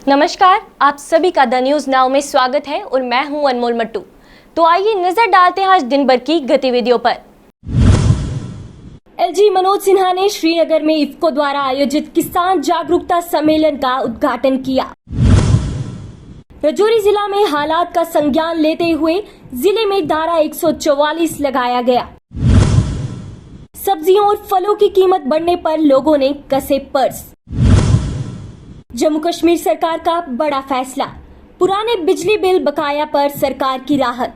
नमस्कार, आप सभी का द न्यूज नाउ में स्वागत है और मैं हूं अनमोल मट्टू। तो आइए नजर डालते हैं आज दिन भर की गतिविधियों पर। एलजी मनोज सिन्हा ने श्रीनगर में इफ्को द्वारा आयोजित किसान जागरूकता सम्मेलन का उद्घाटन किया। राजौरी जिला में हालात का संज्ञान लेते हुए जिले में धारा 144 लगाया गया। सब्जियों और फलों की कीमत बढ़ने पर लोगों ने कसे पर्स। जम्मू कश्मीर सरकार का बड़ा फैसला, पुराने बिजली बिल बकाया पर सरकार की राहत।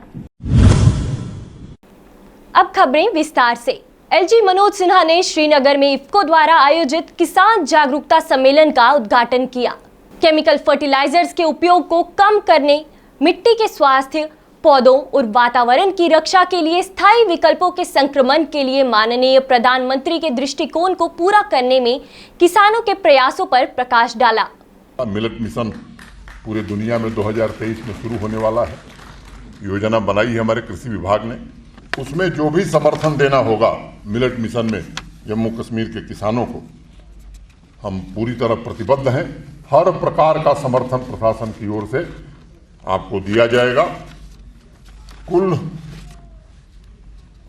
अब खबरें विस्तार से। एलजी मनोज सिन्हा ने श्रीनगर में इफ्को द्वारा आयोजित किसान जागरूकता सम्मेलन का उद्घाटन किया। केमिकल फर्टिलाइजर्स के उपयोग को कम करने, मिट्टी के स्वास्थ्य, पौधों और वातावरण की रक्षा के लिए स्थायी विकल्पों के संक्रमण के लिए माननीय प्रधानमंत्री के दृष्टिकोण को पूरा करने में किसानों के प्रयासों पर प्रकाश डाला। मिलेट मिशन पूरे दुनिया में 2023 में शुरू होने वाला है। योजना बनाई है हमारे कृषि विभाग ने। उसमें जो भी समर्थन देना होगा मिलेट मिशन में जम्मू कश्मीर के किसानों को, हम पूरी तरह प्रतिबद्ध हैं। हर प्रकार का समर्थन प्रशासन की ओर से आपको दिया जाएगा। कुल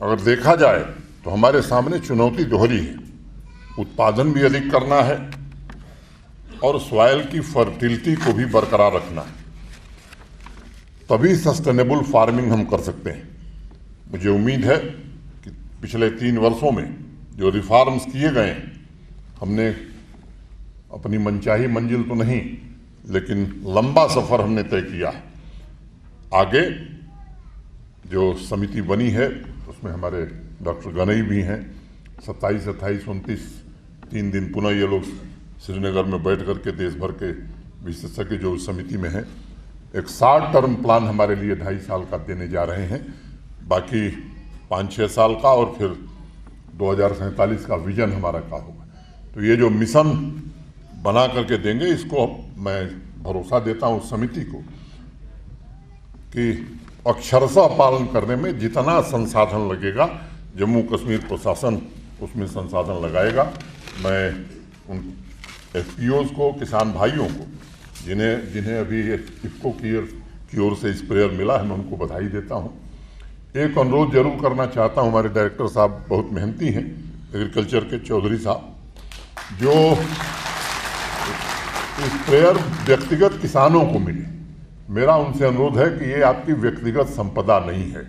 अगर देखा जाए तो हमारे सामने चुनौती दोहरी है। उत्पादन भी अधिक करना है और सॉइल की फर्टिलिटी को भी बरकरार रखना है, तभी सस्टेनेबल फार्मिंग हम कर सकते हैं। मुझे उम्मीद है कि पिछले 3 वर्षों में जो रिफॉर्म्स किए गए हैं, हमने अपनी मनचाही मंजिल तो नहीं लेकिन लंबा सफर हमने तय किया है। आगे जो समिति बनी है उसमें हमारे डॉक्टर गनई भी हैं। 27, 28, 29 3 दिन पुनः ये लोग श्रीनगर में बैठ करके देश भर के विशेषज्ञ जो उस समिति में हैं, एक 60 टर्म प्लान हमारे लिए 2.5 साल का देने जा रहे हैं। बाकी 5-6 साल का और फिर 2047 का विजन हमारा क्या होगा। तो ये जो मिशन बना करके देंगे, इसको मैं भरोसा देता हूँ उस समिति को कि अक्षरशः पालन करने में जितना संसाधन लगेगा जम्मू कश्मीर प्रशासन उसमें संसाधन लगाएगा। मैं उन एफपीओज को, किसान भाइयों को जिन्हें अभी इफ्को की ओर से स्प्रेयर मिला है, मैं उनको बधाई देता हूँ। एक अनुरोध जरूर करना चाहता हूँ। हमारे डायरेक्टर साहब बहुत मेहनती हैं, एग्रीकल्चर के चौधरी साहब, जो स्प्रेयर व्यक्तिगत किसानों को मिले। मेरा उनसे अनुरोध है कि ये आपकी व्यक्तिगत संपदा नहीं है,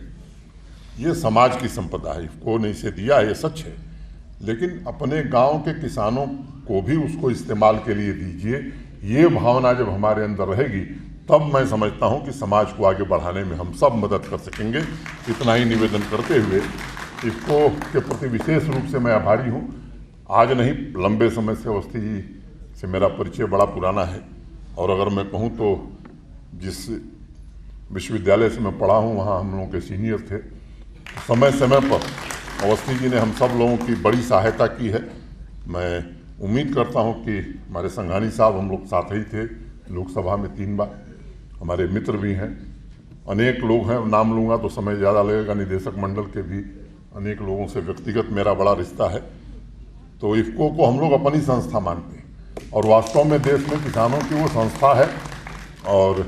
ये समाज की संपदा है। इफ्को ने इसे दिया है, ये सच है, लेकिन अपने गांव के किसानों को भी उसको इस्तेमाल के लिए दीजिए। ये भावना जब हमारे अंदर रहेगी तब मैं समझता हूं कि समाज को आगे बढ़ाने में हम सब मदद कर सकेंगे। इतना ही निवेदन करते हुए इफ्को के प्रति विशेष रूप से मैं आभारी हूं। आज नहीं, लंबे समय से अवस्थी जी से मेरा परिचय बड़ा पुराना है, और अगर मैं कहूँ तो जिस विश्वविद्यालय से मैं पढ़ा हूँ वहाँ हम लोगों के सीनियर थे। समय समय पर अवस्थी जी ने हम सब लोगों की बड़ी सहायता की है। मैं उम्मीद करता हूँ कि हमारे संघानी साहब, हम लोग साथ ही थे लोकसभा में 3 बार, हमारे मित्र भी हैं, अनेक लोग हैं, नाम लूँगा तो समय ज़्यादा लगेगा। निदेशक मंडल के भी अनेक लोगों से व्यक्तिगत मेरा बड़ा रिश्ता है। तो इफ्को को हम लोग अपनी संस्था मानते हैं और वास्तव में देश में किसानों की वो संस्था है, और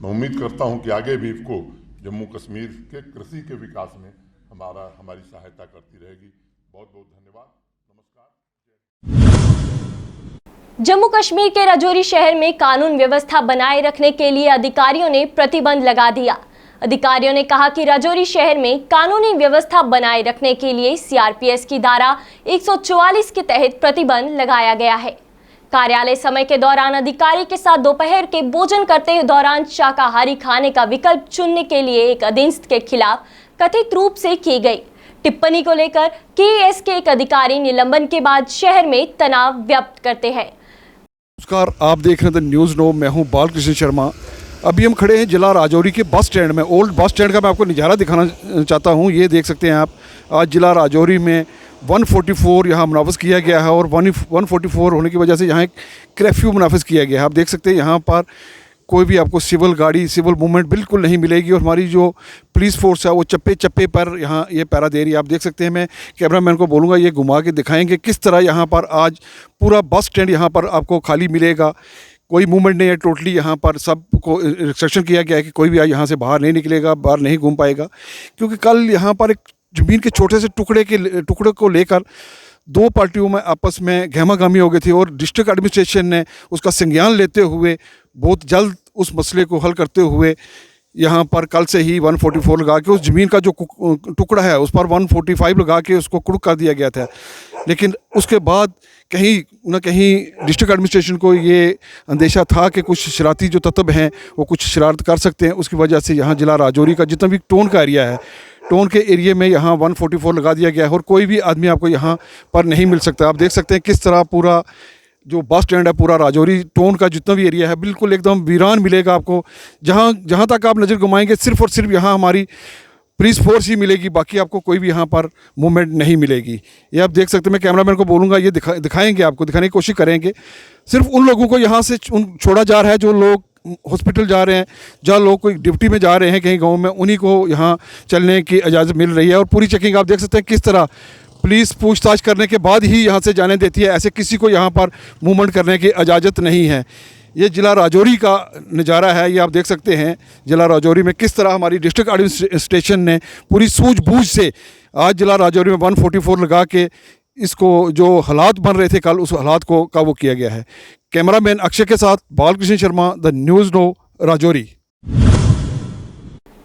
मैं उम्मीद करता हूं कि आगे भी इफ्को जम्मू कश्मीर के कृषि के विकास में हमारी सहायता करती रहेगी। बहुत बहुत धन्यवाद। नमस्कार। जम्मू कश्मीर के राजौरी शहर में कानून व्यवस्था बनाए रखने के लिए अधिकारियों ने प्रतिबंध लगा दिया। अधिकारियों ने कहा कि राजौरी शहर में कानूनी व्यवस्था बनाए रखने के लिए सीआरपीएफ की धारा 144 के तहत प्रतिबंध लगाया गया है। कार्यालय समय के दौरान अधिकारी के साथ दोपहर के भोजन करते दौरान शाकाहारी खाने का विकल्प चुनने के लिए एक अधीनस्थ के खिलाफ कथित रूप से की गई टिप्पणी को लेकर केएस के एक अधिकारी निलंबन के बाद शहर में तनाव व्यक्त करते हैं। नमस्कार, आप देख रहे हैं न्यूज़ नो। मैं हूं बालकृष्ण शर्मा। अभी हम खड़े हैं जिला राजौरी के बस स्टैंड में। ओल्ड बस स्टैंड का मैं आपको नज़ारा दिखाना चाहता हूं। ये देख सकते हैं आप, आज जिला राजौरी में 144 यहाँ मुनाफिज किया गया है, और 144 होने की वजह से यहाँ एक कर्फ्यू मुनाफिज किया गया है। आप देख सकते हैं यहाँ पर कोई भी आपको सिविल गाड़ी, सिविल मूवमेंट बिल्कुल नहीं मिलेगी, और हमारी जो पुलिस फोर्स है वो चप्पे चप्पे पर यहाँ ये पहरा दे रही है। आप देख सकते हैं, मैं कैमरामैन को बोलूँगा ये घुमा के दिखाएंगे किस तरह यहाँ पर आज पूरा बस स्टैंड यहाँ पर आपको खाली मिलेगा। कोई मूवमेंट नहीं है टोटली। यहाँ पर सबको रिस्ट्रिक्शन किया गया है कि कोई भी यहाँ से बाहर नहीं निकलेगा, बाहर नहीं घूम पाएगा, क्योंकि कल यहाँ पर एक ज़मीन के छोटे से टुकड़े को लेकर दो पार्टियों में आपस में गहमागामी हो गई थी और डिस्ट्रिक्ट एडमिनिस्ट्रेशन ने उसका संज्ञान लेते हुए बहुत जल्द उस मसले को हल करते हुए यहाँ पर कल से ही 144 लगा के उस ज़मीन का जो टुकड़ा है उस पर 145 लगा के उसको कुर्क कर दिया गया था। लेकिन उसके बाद कहीं न कहीं डिस्ट्रिक्ट एडमिनिस्ट्रेशन को ये अंदेशा था कि कुछ शरारती जो तत्व हैं वो कुछ शरारत कर सकते हैं। उसकी वजह से यहाँ ज़िला राजौरी का जितना भी टोन का एरिया है, टोन के एरिया में यहाँ 144 लगा दिया गया है और कोई भी आदमी आपको यहाँ पर नहीं मिल सकता। आप देख सकते हैं किस तरह पूरा जो बस स्टैंड है, पूरा राजौरी टोन का जितना भी एरिया है बिल्कुल एकदम वीरान मिलेगा आपको। जहाँ तक आप नज़र घुमाएंगे सिर्फ़ और सिर्फ यहाँ हमारी पुलिस फोर्स ही मिलेगी, बाकी आपको कोई भी यहाँ पर मूवमेंट नहीं मिलेगी। ये आप देख सकते हैं, मैं कैमरामैन को बोलूँगा ये दिखाएंगे, आपको दिखाने की कोशिश करेंगे। सिर्फ उन लोगों को यहाँ से छोड़ा जा रहा है जो लोग हॉस्पिटल जा रहे हैं, जहाँ लोग कोई ड्यूटी में जा रहे हैं कहीं गाँव में, उन्हीं को यहाँ चलने की इजाज़त मिल रही है। और पूरी चेकिंग आप देख सकते हैं किस तरह पुलिस पूछताछ करने के बाद ही यहाँ से जाने देती है। ऐसे किसी को यहाँ पर मूवमेंट करने की इजाज़त नहीं है। ये ज़िला राजौरी का नज़ारा है, ये आप देख सकते हैं ज़िला राजौरी में किस तरह हमारी डिस्ट्रिक्ट एडमिनिस्ट्रेशन ने पूरी सूझबूझ से आज ज़िला राजौरी में 144 लगा के इसको जो हालात बन रहे थे कल, उस हालात को काबू किया गया है। कैमरामैन अक्षय के साथ Balakrishna Sharma, the news no, Rajouri.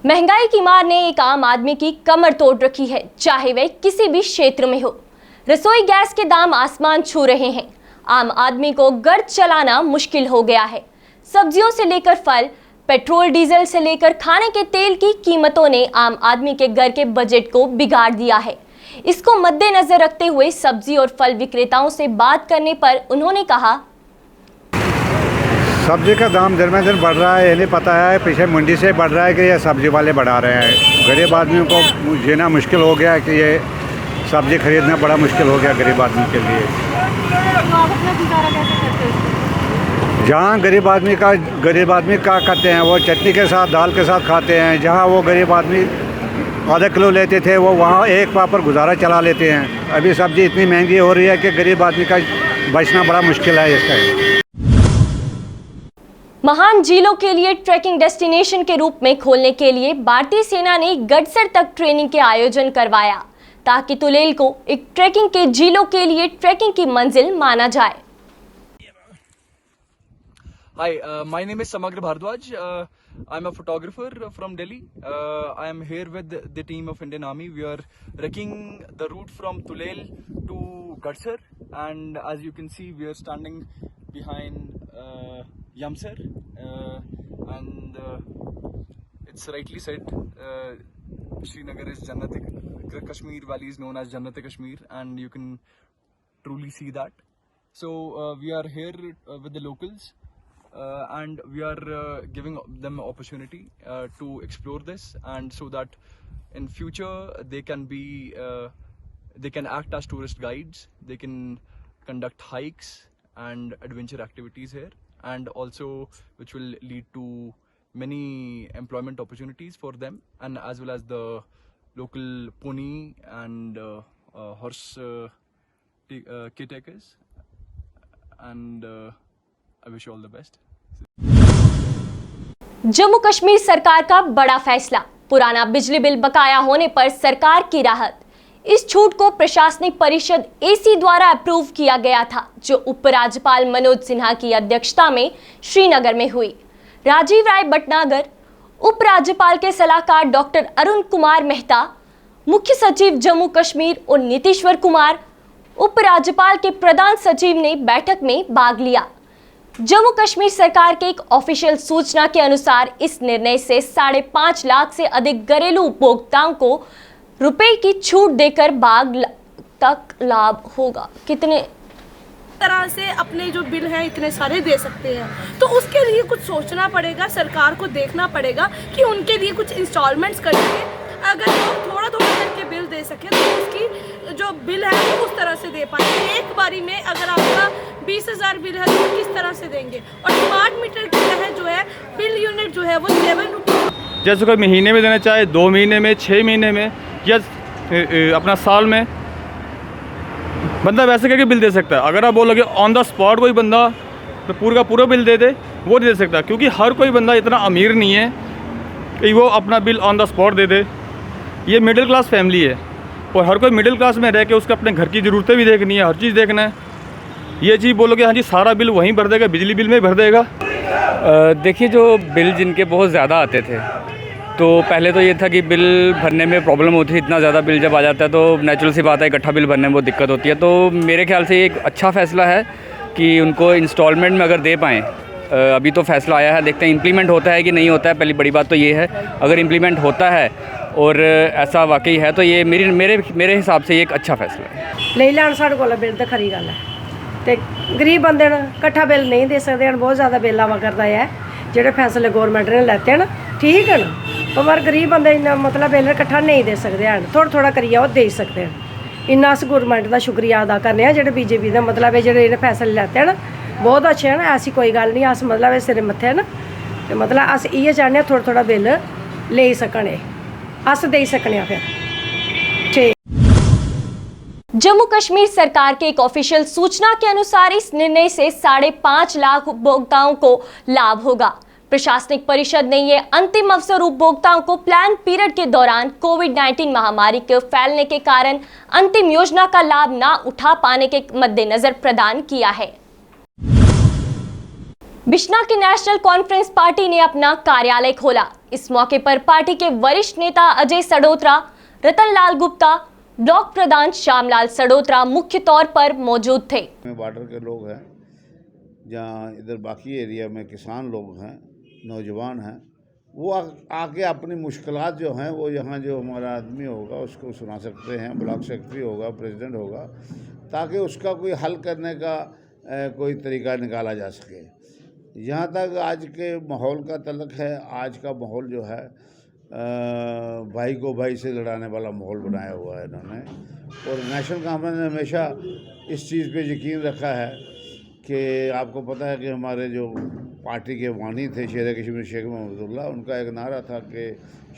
महंगाई की मार ने एक आम आदमी की कमर तोड़ रखी है, चाहे वह किसी भी क्षेत्र में हो। रसोई गैस के दाम आसमान छू रहे हैं। आम आदमी को घर चलाना मुश्किल हो गया है। सब्जियों से लेकर फल, पेट्रोल डीजल से लेकर खाने के तेल की कीमतों ने आम आदमी के घर के बजट को बिगाड़ दिया है। इसको मद्देनजर रखते हुए सब्जी और फल विक्रेताओं से बात करने पर उन्होंने कहा, सब्जी का दाम दिन में दिन बढ़ रहा है। ये नहीं पता है पीछे मंडी से बढ़ रहा है कि ये सब्जी वाले बढ़ा रहे हैं। गरीब आदमियों को जीना मुश्किल हो गया कि ये सब्जी खरीदना बड़ा मुश्किल हो गया गरीब आदमी के लिए। आप अपना गुजारा कैसे करते हैं? जहाँ गरीब आदमी का करते हैं वो चटनी के साथ दाल के साथ खाते हैं। जहाँ वो गरीब आदमी आधा किलो लेते थे वो वहाँ एक पाव पर गुजारा चला लेते हैं। अभी सब्जी इतनी महंगी हो रही है कि गरीब आदमी का बचना बड़ा मुश्किल है इसका। महान झीलों के लिए ट्रैकिंग डेस्टिनेशन के रूप में खोलने के लिए भारतीय सेना ने गडसर तक ट्रेनिंग के आयोजन करवाया, ताकि तुलेल को एक ट्रैकिंग के झीलों के लिए ट्रैकिंग की मंजिल माना जाए। Hi, my name is Samagr Bhardwaj. I'm a photographer from Delhi. I am here with the team of Indian Army. We are wrecking the route from Tulel to Gadsar, and as you can see, we are standing behind Yamsar, and it's rightly said, Srinagar is Kashmir Valley is known as Jannat-e-Kashmir, and you can truly see that. So we are here with the locals. And we are giving them opportunity to explore this, and so that in future they can act as tourist guides. They can conduct hikes and adventure activities here, and also which will lead to many employment opportunities for them, and as well as the local pony and horse caretakers. And I wish you all the best. Jammu Kashmir सरकार का बड़ा फैसला, पुराना बिजली bill बकाया होने पर सरकार की राहत। इस छूट को प्रशासनिक परिषद एसी द्वारा अप्रूव किया गया था, जो उपराज्यपाल मनोज सिन्हा की अध्यक्षता में श्रीनगर में हुई। राजीव राय भटनागर, उपराज्यपाल के सलाहकार डॉक्टर अरुण कुमार मेहता, मुख्य सचिव जम्मू कश्मीर और नीतीश्वर कुमार, उपराज्यपाल के प्रधान सचिव ने बैठक में भाग लिया। जम्मू कश्मीर सरकार के एक ऑफिशियल सूचना के अनुसार इस निर्णय से 5.5 लाख से अधिक घरेलू उपभोक्ताओं को रुपए की छूट देकर भाग तक लाभ होगा। कितने तरह से अपने जो बिल हैं इतने सारे दे सकते हैं, तो उसके लिए कुछ सोचना पड़ेगा, सरकार को देखना पड़ेगा कि उनके लिए कुछ इंस्टॉलमेंट्स करके अगर वो थोड़ा थोड़ा करके बिल दे सके तो उसकी जो बिल है वो उस तरह से दे पाएंगे। एक बारी में अगर आपका 20,000 बिल है तो किस तरह से देंगे। और स्मार्ट मीटर की तहत जो है बिल यूनिट जो है वो 7 रुपये, जैसे कोई महीने में देना चाहे, 2 महीने में, 6 महीने में या अपना साल में, बंदा वैसे करके बिल दे सकता है। अगर आप बोलोगे ऑन द स्पॉट कोई बंदा तो पूरा का पूरा बिल दे दे, वो नहीं दे सकता, क्योंकि हर कोई बंदा इतना अमीर नहीं है कि वो अपना बिल ऑन द स्पॉट दे दे। ये मिडिल क्लास फैमिली है और हर कोई मिडिल क्लास में रह के उसको अपने घर की ज़रूरतें भी देखनी है, हर चीज़ देखना है। ये चीज़ बोलोगे हाँ जी सारा बिल वहीं भर देगा, बिजली बिल में भर देगा। देखिए, जो बिल जिनके बहुत ज़्यादा आते थे, तो पहले तो ये था कि बिल भरने में प्रॉब्लम होती है। इतना ज़्यादा बिल जब आ जाता है तो नेचुरल सी बात है, इकट्ठा बिल भरने में बहुत दिक्कत होती है। तो मेरे ख्याल से एक अच्छा फ़ैसला है कि उनको इंस्टॉलमेंट में अगर दे पाएँ। अभी तो फैसला आया है, देखते हैं इम्प्लीमेंट होता है कि नहीं होता है। पहली बड़ी बात तो ये है, अगर इम्प्लीमेंट होता है और ऐसा वाकई है तो ये मेरे हिसाब से ये एक अच्छा फैसला है। ले लैन साढ़े कोल बिल तो खरी गल है, तो गरीब बंदे ने कट्ठा बिल नहीं दे सकते हैं। बहुत ज़्यादा बिल आवा करता है, जोड़े फैसले गौरमेंट ने लैते हैं ठीक है ना, पर गरीब बंदे इन्ना मतलब बिल कट्ठा नहीं दे सकते हैं, थोड़ा थोड़ा करिए वो दे सकते हैं। इन्ना अस गौरमेंट का शुक्रिया अदा करने हैं जो बीजेपी का मतलब जो इन्हें फैसले लैते हैं बहुत अच्छे हैं। ऐसी कोई गल नहीं, अस मतलब सिरे मत्थे न, तो मतलब अस इयै चाहते हैं थोड़ा थोड़ा बिल ले सकने, अस दे सकने फिर ठीक। जम्मू कश्मीर सरकार के एक ऑफिशियल सूचना के अनुसार इस निर्णय से 5.5 लाख उपभोक्ताओं को लाभ होगा। प्रशासनिक परिषद ने ये अंतिम अवसर उपभोक्ताओं को प्लान पीरियड के दौरान कोविड-19 महामारी के फैलने के कारण अंतिम योजना का लाभ न उठा पाने के मद्देनजर प्रदान किया है। बिश्ना की नेशनल कॉन्फ्रेंस पार्टी ने अपना कार्यालय खोला। इस मौके पर पार्टी के वरिष्ठ नेता अजय सडोत्रा, रतन लाल गुप्ता, ब्लॉक प्रधान श्यामलाल सडोत्रा मुख्य तौर पर मौजूद थे। बॉर्डर के लोग हैं, जहाँ इधर बाकी एरिया में किसान लोग हैं, नौजवान हैं, वो आके अपनी मुश्किलात जो हैं वो यहाँ जो हमारा आदमी होगा उसको सुना सकते हैं। ब्लॉक सेक्रेटरी होगा, प्रेसिडेंट होगा, ताकि उसका कोई हल करने का कोई तरीका निकाला जा सके। जहाँ तक आज के माहौल का तल्लुक़ है, आज का माहौल जो है भाई को भाई से लड़ाने वाला माहौल बनाया हुआ है इन्होंने। और नेशनल कॉन्फ्रेंस ने हमेशा इस चीज़ पे यकीन रखा है कि आपको पता है कि हमारे जो पार्टी के वानी थे शेर कश्मीर शेख महमूदुल्लाह, उनका एक नारा था कि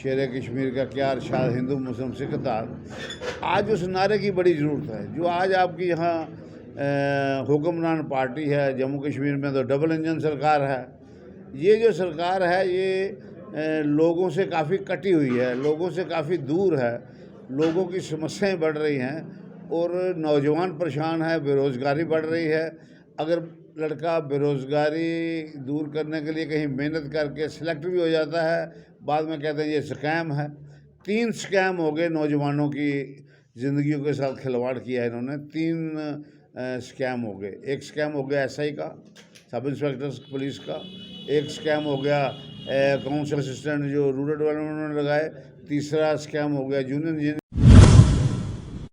शेर कश्मीर का क्या इरशाद हिंदू मुस्लिम सिख था। आज उस नारे की बड़ी ज़रूरत है। जो आज आपकी यहाँ हुक्मरान पार्टी है जम्मू कश्मीर में, तो डबल इंजन सरकार है। ये जो सरकार है ये लोगों से काफ़ी कटी हुई है, लोगों से काफ़ी दूर है, लोगों की समस्याएं बढ़ रही हैं और नौजवान परेशान है, बेरोज़गारी बढ़ रही है। अगर लड़का बेरोज़गारी दूर करने के लिए कहीं मेहनत करके सिलेक्ट भी हो जाता है, बाद में कहते हैं ये स्कैम है। 3 स्कैम हो गए, नौजवानों की ज़िंदगियों के साथ खिलवाड़ किया है इन्होंने। 3 स्कैम हो गए। एक स्कैम हो गया SI का, सब इंस्पेक्टर पुलिस का। एक स्कैम हो गया काउंसिल असिस्टेंट जो रूरल डेवलपमेंट में लगाए। तीसरा स्कैम हो गया जूनियर इंजीनियर।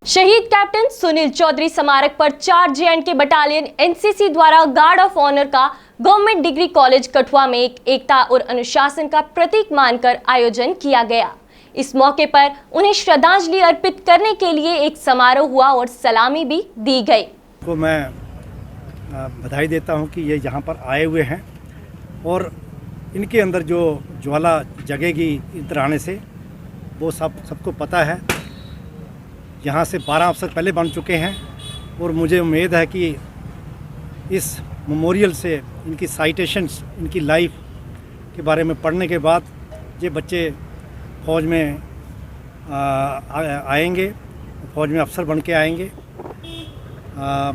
शहीद कैप्टन सुनील चौधरी स्मारक पर 4 JNK बटालियन NCC द्वारा गार्ड ऑफ ऑनर का गवर्नमेंट डिग्री कॉलेज कठुआ में एकता और अनुशासन का प्रतीक मानकर आयोजन किया गया। इस मौके पर उन्हें श्रद्धांजलि अर्पित करने के लिए एक समारोह हुआ और सलामी भी दी गई। को मैं बधाई देता हूं कि ये यहाँ पर आए हुए हैं और इनके अंदर जो ज्वाला जगेगी इधर आने से, वो सबको पता है। यहाँ से 12 अफसर पहले बन चुके हैं और मुझे उम्मीद है कि इस मेमोरियल से इनकी साइटेशंस, इनकी लाइफ के बारे में पढ़ने के बाद ये बच्चे फ़ौज में आएंगे, फ़ौज में अफसर बन के आएंगे।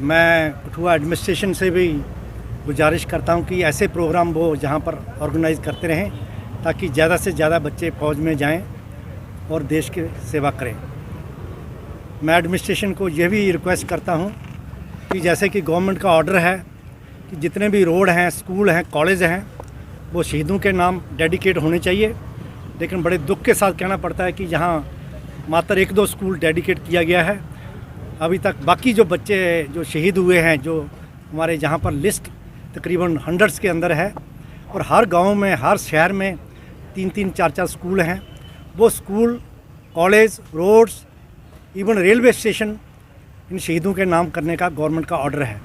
मैं कठुआ एडमिनिस्ट्रेशन से भी गुजारिश करता हूं कि ऐसे प्रोग्राम वो जहां पर ऑर्गेनाइज़ करते रहें ताकि ज़्यादा से ज़्यादा बच्चे फ़ौज में जाएं और देश की सेवा करें। मैं एडमिनिस्ट्रेशन को यह भी रिक्वेस्ट करता हूं कि जैसे कि गवर्नमेंट का ऑर्डर है कि जितने भी रोड हैं, स्कूल हैं, कॉलेज हैं, वो शहीदों के नाम डेडिकेट होने चाहिए। लेकिन बड़े दुख के साथ कहना पड़ता है कि यहाँ मात्र 1-2 स्कूल डेडिकेट किया गया है। अभी तक बाकी जो बच्चे जो शहीद हुए हैं, जो हमारे जहाँ पर लिस्ट तकरीबन 100s के अंदर है और हर गांव में, हर शहर में 3-3, 4-4 स्कूल हैं। वो school, college, roads, even railway station इन शहीदों के नाम करने का गवर्नमेंट का ऑर्डर है,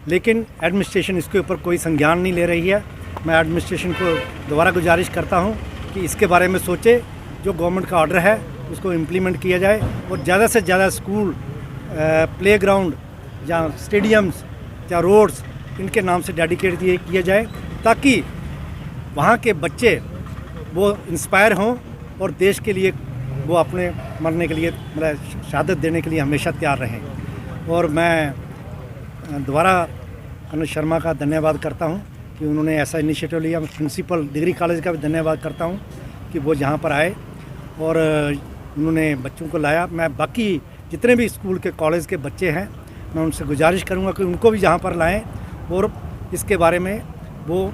लेकिन एडमिनिस्ट्रेशन इसके ऊपर कोई संज्ञान नहीं ले रही है। मैं एडमिनिस्ट्रेशन को दोबारा गुजारिश करता हूँ कि इसके बारे में सोचे, जो गवर्नमेंट का ऑर्डर है उसको इम्प्लीमेंट किया जाए और ज़्यादा से ज़्यादा स्कूल, प्लेग्राउंड या स्टेडियम्स या रोड्स इनके नाम से डेडिकेट किया जाए, ताकि वहाँ के बच्चे वो इंस्पायर हों और देश के लिए वो अपने मरने के लिए, मतलब शहादत देने के लिए हमेशा तैयार रहें। और मैं दोबारा अनुज शर्मा का धन्यवाद करता हूँ कि उन्होंने ऐसा इनिशिएटिव लिया। मैं प्रिंसिपल डिग्री कॉलेज का भी धन्यवाद करता हूँ कि वो यहाँ पर आए और उन्होंने बच्चों को लाया। मैं बाकी जितने भी स्कूल के कॉलेज के बच्चे हैं, मैं उनसे गुजारिश करूँगा कि उनको भी यहाँ पर लाएँ और इसके बारे में वो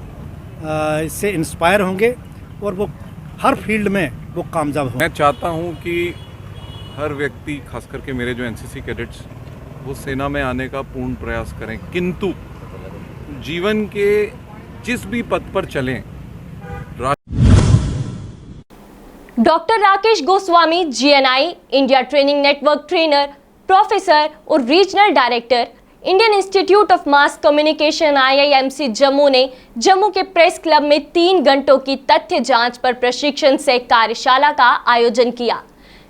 इससे इंस्पायर होंगे और वो हर फील्ड में वो कामयाब हों। मैं चाहता हूँ कि हर व्यक्ति, खास करके मेरे जो एनसीसी कैडेट्स, वो सेना में आने का पूर्ण प्रयास करें, किंतु जीवन के जिस भी पथ पर चलें। Doctor Rakesh Goswami, GNI India training network trainer, professor और regional director, Indian institute of mass communication IIMC Jammu ने जम्मू के प्रेस क्लब में 3 घंटों की तथ्य जांच पर प्रशिक्षण से कार्यशाला का आयोजन किया।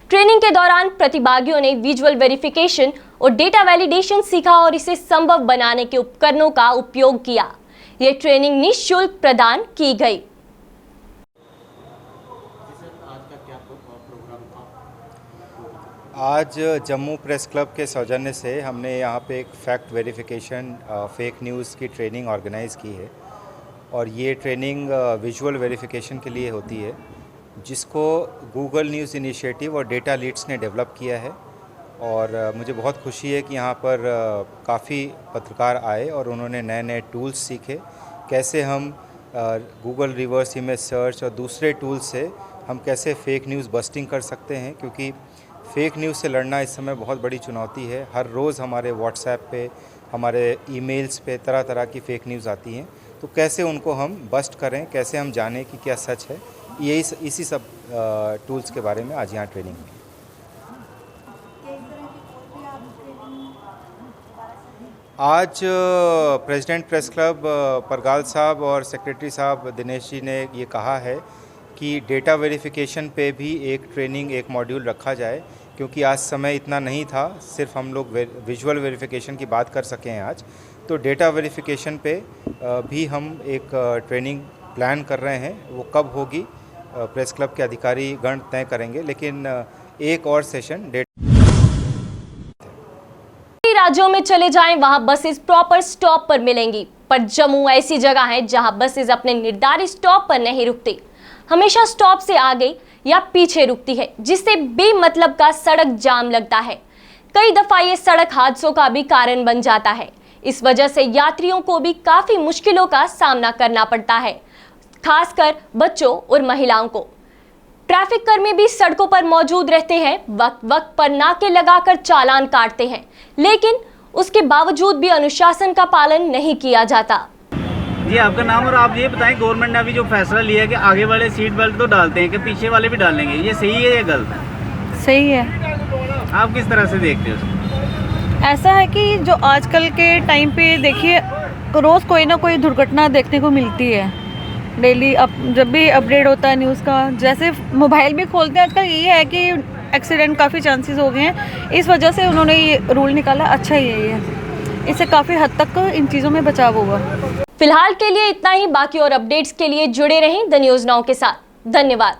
ट्रेनिंग के दौरान प्रतिभागियों ने विजुअल वेरिफिकेशन और डेटा वैलिडेशन सीखा और इसे संभव बनाने के उपकरणों का उपयोग किया। ये ट्रेनिंग निःशुल्क प्रदान की गई। आज जम्मू प्रेस क्लब के सौजन्य से हमने यहाँ पे एक फैक्ट वेरिफिकेशन फेक न्यूज़ की ट्रेनिंग ऑर्गेनाइज़ की है और ये ट्रेनिंग विजुअल वेरिफिकेशन के लिए होती है, जिसको गूगल न्यूज़ इनिशिएटिव और डेटा लीड्स ने डेवलप किया है। और मुझे बहुत खुशी है कि यहाँ पर काफ़ी पत्रकार आए और उन्होंने नए नए टूल्स सीखे, कैसे हम गूगल रिवर्स इमेज सर्च और दूसरे टूल्स से हम कैसे फेक न्यूज़ बस्टिंग कर सकते हैं, क्योंकि फेक न्यूज़ से लड़ना इस समय बहुत बड़ी चुनौती है। हर रोज़ हमारे व्हाट्सएप पे, हमारे ईमेल्स पे तरह तरह की फ़ेक न्यूज़ आती हैं, तो कैसे उनको हम बस्ट करें, कैसे हम जानें कि क्या सच है, इसी सब टूल्स के बारे में आज यहाँ ट्रेनिंग हुई। आज प्रेसिडेंट प्रेस क्लब परगाल साहब और सेक्रेटरी साहब दिनेश जी ने ये कहा है कि डेटा वेरिफिकेशन पे भी एक ट्रेनिंग, एक मॉड्यूल रखा जाए, क्योंकि आज समय इतना नहीं था सिर्फ हम लोग विजुअल वेरिफिकेशन की बात कर सकें आज, तो डेटा वेरिफिकेशन पे भी हम एक ट्रेनिंग प्लान कर रहे हैं। वो कब होगी प्रेस क्लब के अधिकारी गण तय करेंगे, लेकिन एक और सेशन राज्यों में चले जाएं, वहां बसेस प्रॉपर स्टॉप पर मिलेंगी, पर जम्मू ऐसी जगह है जहां बसेस अपने निर्धारित स्टॉप पर नहीं रुकती, हमेशा स्टॉप से आगे या पीछे रुकती है, जिससे बेमतलब का सड़क जाम लगता है। कई दफा ये सड़क हादसों का भी कारण बन जाता है। इस वजह से यात्रियों को भी काफी मुश्किलों का सामना करना पड़ता है, खासकर बच्चों और महिलाओं को। ट्रैफिक कर्मी भी सड़कों पर मौजूद रहते हैं, वक्त वक्त पर नाके लगाकर चालान काटते हैं, लेकिन उसके बावजूद भी अनुशासन का पालन नहीं किया जाता। जी, आपका नाम और आप ये बताएं, गवर्नमेंट ने अभी जो फैसला लिया है कि आगे वाले सीट बेल्ट तो डालते हैं कि पीछे वाले भी डालेंगे, ये सही है या गलत है? सही है। आप किस तरह से देखते हो उसको? ऐसा है कि जो आजकल के टाइम पे देखिए, रोज़ कोई ना कोई दुर्घटना देखने को मिलती है डेली। अब जब भी अपडेट होता है न्यूज़ का, जैसे मोबाइल भी खोलते हैं आजकल, ये है कि एक्सीडेंट काफ़ी चांसेस हो गए हैं। इस वजह से उन्होंने ये रूल निकाला, अच्छा ही है ये, इससे काफ़ी हद तक इन चीज़ों में बचाव होगा। फिलहाल के लिए इतना ही। बाकी और अपडेट्स के लिए जुड़े रहें द न्यूज़ नाउ के साथ। धन्यवाद।